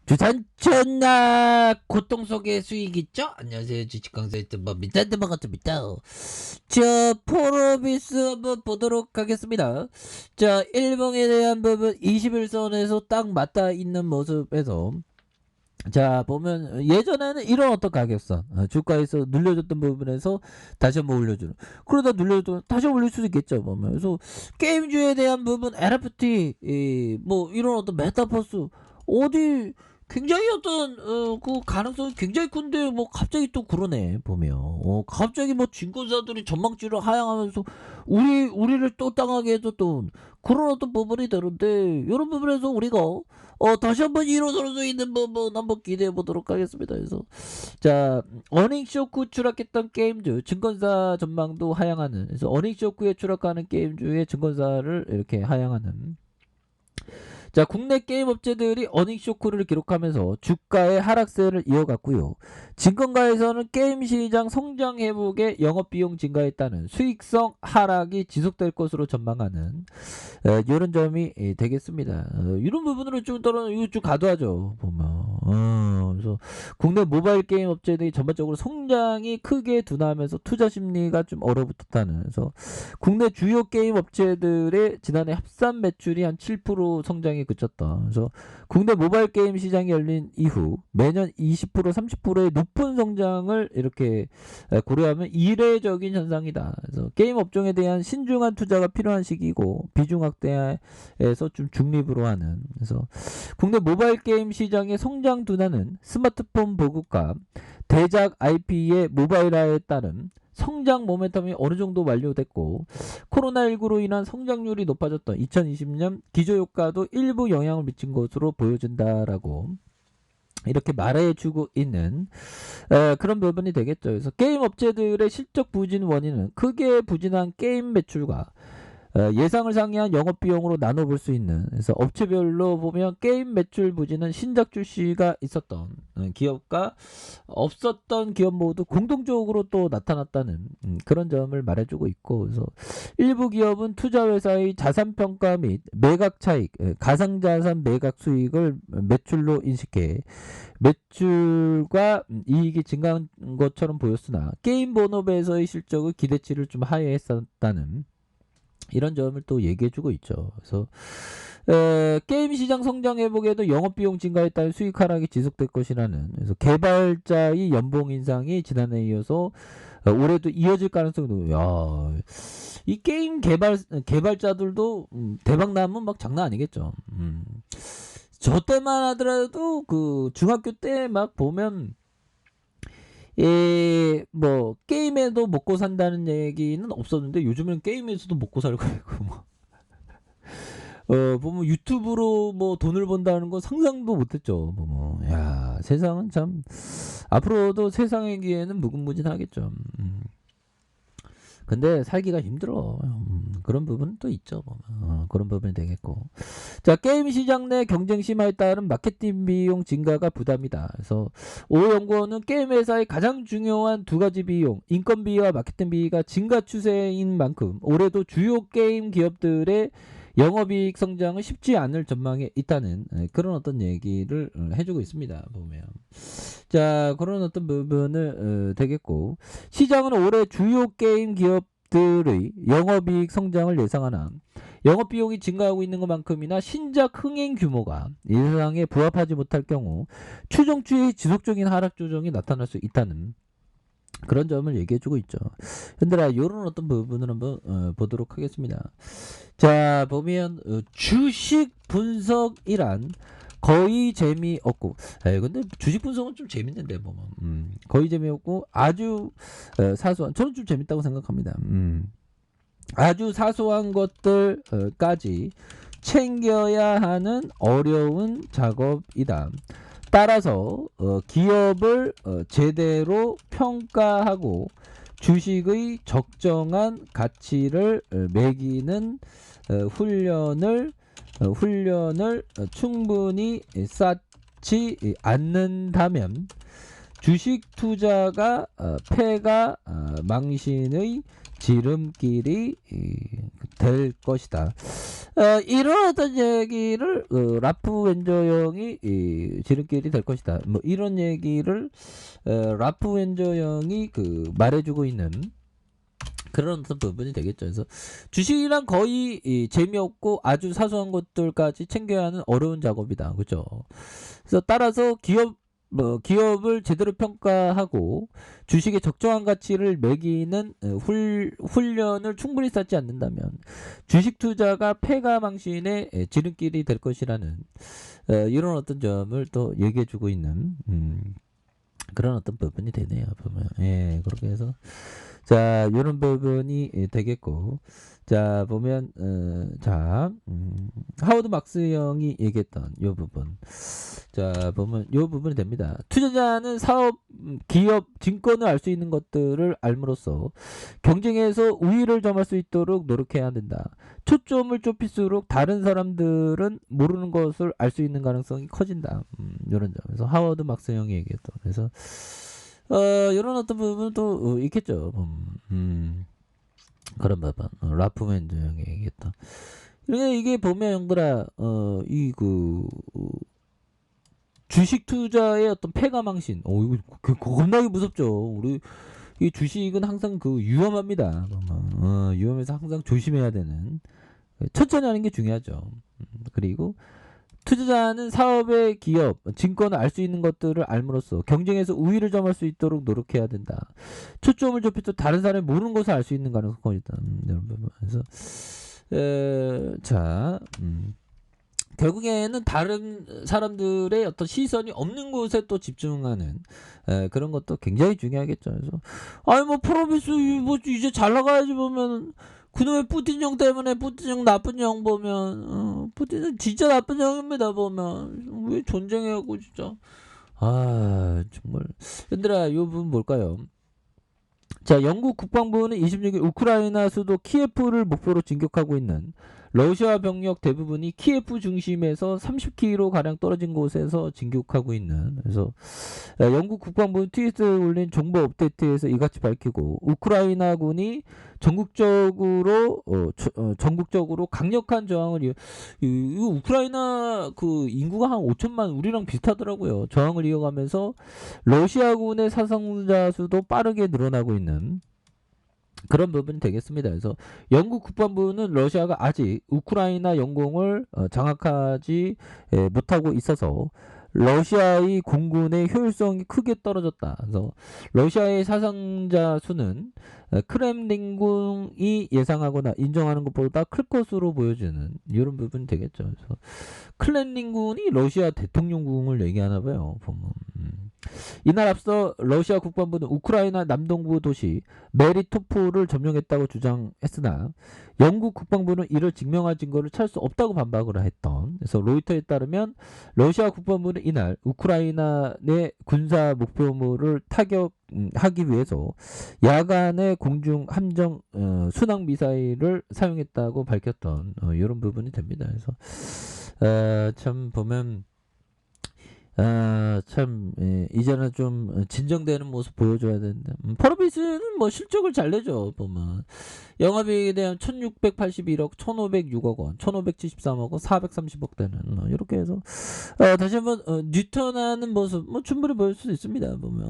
주산천나 고통 속의 수익 있죠? 안녕하세요. 주식강사 유튜버 민찬드만 같습니다. 자, 포로비스 한번 보도록 하겠습니다. 자, 일봉에 대한 부분 21선에서 딱 맞닿아 있는 모습에서 자, 보면 예전에는 이런 어떤 가격선 주가에서 눌려줬던 부분에서 다시 한번 올려주는, 그러다 눌려줬던 다시 올릴 수도 있겠죠. 보면 그래서 게임주에 대한 부분 NFT 뭐 이런 어떤 메타버스 어디 굉장히 어떤 그 가능성이 굉장히 큰데 뭐 갑자기 또 그러네. 보면 갑자기 뭐 증권사들이 전망치를 하향하면서 우리를 또 당하게 해서 또 그런 어떤 부분이 되는데, 이런 부분에서 우리가 다시 한번 일어설 수 있는 부분 한번 기대해 보도록 하겠습니다. 그래서 자, 어닝 쇼크 추락했던 게임주 증권사 전망도 하향하는, 그래서 어닝 쇼크에 추락하는 게임주의 증권사를 이렇게 하향하는. 자, 국내 게임 업체들이 어닝 쇼크를 기록하면서 주가의 하락세를 이어갔고요. 증권가에서는 게임 시장 성장 회복에 영업 비용 증가에 따른 수익성 하락이 지속될 것으로 전망하는 이런 점이 되겠습니다. 이런 부분으로 좀 떨어는 이거 좀 가도하죠. 보면 그래서 국내 모바일 게임 업체들이 전반적으로 성장이 크게 둔화하면서 투자 심리가 좀 얼어붙었다는. 그래서 국내 주요 게임 업체들의 지난해 합산 매출이 한 7% 성장에 그쳤다. 그래서 국내 모바일 게임 시장이 열린 이후 매년 20% 30%의 높은 성장을 이렇게 고려하면 이례적인 현상이다. 그래서 게임 업종에 대한 신중한 투자가 필요한 시기고 비중 확대에서 좀 중립으로 하는. 그래서 국내 모바일 게임 시장의 성장 둔화는 스마트폰 보급과 대작 IP의 모바일화에 따른 성장 모멘텀이 어느 정도 완료됐고, 코로나19로 인한 성장률이 높아졌던 2020년 기저효과도 일부 영향을 미친 것으로 보여진다라고 이렇게 말해주고 있는 그런 부분이 되겠죠. 그래서 게임 업체들의 실적 부진 원인은 크게 부진한 게임 매출과 예상을 상회한 영업 비용으로 나눠볼 수 있는. 그래서 업체별로 보면 게임 매출 부진은 신작 출시가 있었던 기업과 없었던 기업 모두 공동적으로 또 나타났다는 그런 점을 말해주고 있고, 그래서 일부 기업은 투자 회사의 자산 평가 및 매각 차익, 가상자산 매각 수익을 매출로 인식해 매출과 이익이 증가한 것처럼 보였으나 게임 본업에서의 실적의 기대치를 좀 하회했었다는 이런 점을 또 얘기해주고 있죠. 그래서 게임 시장 성장 회복에도 영업 비용 증가에 따른 수익 하락이 지속될 것이라는. 그래서 개발자의 연봉 인상이 지난해에 이어서 올해도 이어질 가능성이 높아요. 야, 이 게임 개발자들도 대박 나면 막 장난 아니겠죠. 저 때만 하더라도 그 중학교 때 막 보면 뭐 게임에도 먹고 산다는 얘기는 없었는데 요즘은 게임에서도 먹고 살고 있고 뭐. 보면 유튜브로 뭐 돈을 번다는 건 상상도 못했죠. 야, 세상은 참 앞으로도 세상이기에는 무궁무진하겠죠. 근데 살기가 힘들어. 그런 부분은 또 있죠. 그런 부분이 되겠고. 자, 게임 시장 내 경쟁 심화에 따른 마케팅 비용 증가가 부담이다. 그래서 오 연구원은 게임 회사의 가장 중요한 두 가지 비용, 인건비와 마케팅비가 증가 추세인 만큼 올해도 주요 게임 기업들의 영업이익 성장은 쉽지 않을 전망에 있다는 그런 어떤 얘기를 해주고 있습니다. 보면 자, 그런 어떤 부분을 되겠고, 시장은 올해 주요 게임 기업들의 영업이익 성장을 예상하나 영업 비용이 증가하고 있는 것만큼이나 신작 흥행 규모가 예상에 부합하지 못할 경우 추정치의 지속적인 하락 조정이 나타날 수 있다는 그런 점을 얘기해주고 있죠. 현들아, 이런 어떤 부분을 한번 보도록 하겠습니다. 자, 보면 주식 분석이란 거의 재미없고, 근데 주식 분석은 좀 재밌는데 보면 거의 재미없고 아주 사소한, 저는 좀 재밌다고 생각합니다. 아주 사소한 것들까지 챙겨야 하는 어려운 작업이다. 따라서 기업을 제대로 평가하고 주식의 적정한 가치를 매기는 훈련을 충분히 쌓지 않는다면 주식 투자가 패가 망신의 지름길이 될 것이다. 이런 어떤 얘기를 라프 웬저 형이 지름길이 될 것이다. 뭐 이런 얘기를 라프 웬저 형이 말해주고 있는 그런 어떤 부분이 되겠죠. 그래서 주식이란 거의 재미없고 아주 사소한 것들까지 챙겨야 하는 어려운 작업이다. 그죠? 그래서 따라서 기업을 제대로 평가하고 주식의 적정한 가치를 매기는 훈련을 충분히 쌓지 않는다면 주식 투자가 패가망신의 지름길이 될 것이라는 이런 어떤 점을 또 얘기해주고 있는 그런 어떤 부분이 되네요. 보면 예, 그렇게 해서 자, 이런 부분이 되겠고, 자, 보면, 하워드 막스 형이 얘기했던 이 부분. 자, 보면 이 부분이 됩니다. 투자자는 사업, 기업, 증권을 알 수 있는 것들을 알므로써 경쟁에서 우위를 점할 수 있도록 노력해야 된다. 초점을 좁힐수록 다른 사람들은 모르는 것을 알 수 있는 가능성이 커진다. 이런 점에서 하워드 막스 형이 얘기했던. 그래서, 이런 어떤 부분은 또 있겠죠. 그런 부분. 라프맨 형이 얘기했다. 그러니까 이게 보면 형들아, 주식 투자의 어떤 패가망신. 이거 겁나게 무섭죠. 우리 이 주식은 항상 위험합니다. 위험해서 항상 조심해야 되는. 천천히 하는 게 중요하죠. 그리고 투자자는 사업의 기업, 증권을 알 수 있는 것들을 알므로써 경쟁에서 우위를 점할 수 있도록 노력해야 된다. 초점을 좁혀서 다른 사람이 모르는 것을 알 수 있는 가능성이 있다. 그래서 결국에는 다른 사람들의 어떤 시선이 없는 곳에 또 집중하는 그런 것도 굉장히 중요하겠죠. 그래서 뭐 프로비스 뭐 이제 잘 나가야지 보면. 그놈의 푸틴 형 때문에 푸틴 형 나쁜 형 보면 푸틴은 진짜 나쁜 형입니다. 보면 왜 전쟁하고 진짜 정말 얘들아 이 부분 뭘까요? 자, 영국 국방부는 26일 우크라이나 수도 키예프를 목표로 진격하고 있는 러시아 병력 대부분이 키예프 중심에서 30km 가량 떨어진 곳에서 진격하고 있는. 그래서 영국 국방부는 트위터에 올린 정보 업데이트에서 이같이 밝히고 우크라이나군이 전국적으로 강력한 저항을 우크라이나 인구가 한 5천만 우리랑 비슷하더라고요. 저항을 이어가면서 러시아군의 사상자 수도 빠르게 늘어나고 있는 그런 부분이 되겠습니다. 그래서 영국 국방부는 러시아가 아직 우크라이나 영공을 장악하지 못하고 있어서 러시아의 공군의 효율성이 크게 떨어졌다. 그래서 러시아의 사상자 수는 크렘린궁이 예상하거나 인정하는 것보다 클 것으로 보여지는 이런 부분이 되겠죠. 그래서 크렘린궁이 러시아 대통령궁을 얘기하나 봐요. 보면. 이날 앞서 러시아 국방부는 우크라이나 남동부 도시 메리토폴을 점령했다고 주장했으나 영국 국방부는 이를 증명할 증거를 찾을 수 없다고 반박을 했던. 그래서 로이터에 따르면 러시아 국방부는 이날 우크라이나 내 군사 목표물을 타격하기 위해서 야간에 공중 함정 순항 미사일을 사용했다고 밝혔던 이런 부분이 됩니다. 그래서 참 보면 이제는 좀 진정되는 모습 보여줘야 되는데 퍼러비스는 뭐 실적을 잘 내죠. 보면 영업이익에 대한 1681억 1506억 원 1573억 원 430억 되는 이렇게 해서 다시 한번 뉴턴하는 모습 뭐 충분히 보일 수 있습니다. 보면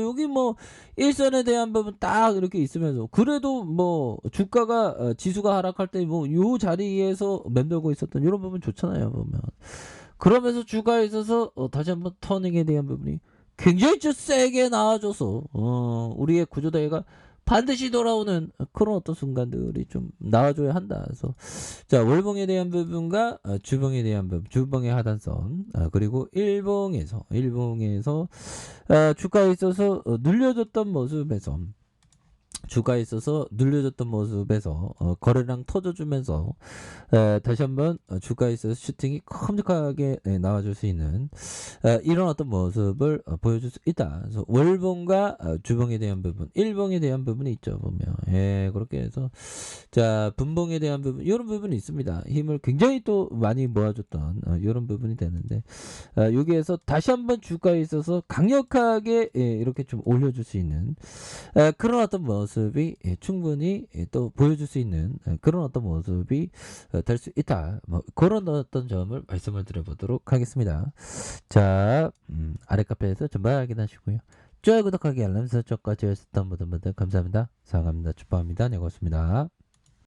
여기 뭐 일선에 대한 부분 딱 이렇게 있으면서 그래도 뭐 주가가 지수가 하락할 때 뭐 요 자리에서 맴돌고 있었던 이런 부분 좋잖아요. 보면 그러면서 주가에 있어서 다시 한번 터닝에 대한 부분이 굉장히 좀 세게 나와줘서 우리의 구조대가 반드시 돌아오는 그런 어떤 순간들이 좀 나와줘야 한다. 그래서 자, 월봉에 대한 부분과 주봉에 대한 부분, 주봉의 하단선 그리고 일봉에서 주가에 있어서 눌려줬던 모습에서 주가에 있어서 눌려졌던 모습에서 거래량 터져주면서 다시 한번 주가에 있어서 슈팅이 큼직하게 나와줄 수 있는 이런 어떤 모습을 보여줄 수 있다. 그래서 월봉과 주봉에 대한 부분, 일봉에 대한 부분이 있죠. 보면 그렇게 해서 자, 분봉에 대한 부분 이런 부분이 있습니다. 힘을 굉장히 또 많이 모아줬던 이런 부분이 되는데 여기에서 다시 한번 주가에 있어서 강력하게 이렇게 좀 올려줄 수 있는 그런 어떤 모습 모습이 충분히 또 보여줄 수 있는 그런 어떤 모습이 될 수 있다. 뭐 그런 어떤 점을 말씀을 드려보도록 하겠습니다. 자, 아래 카페에서 전부 확인하시고요. 좋아요, 구독하기, 알람 설정까지 해주셨던 모든 분들 감사합니다. 사랑합니다. 축복합니다. 네, 고맙습니다.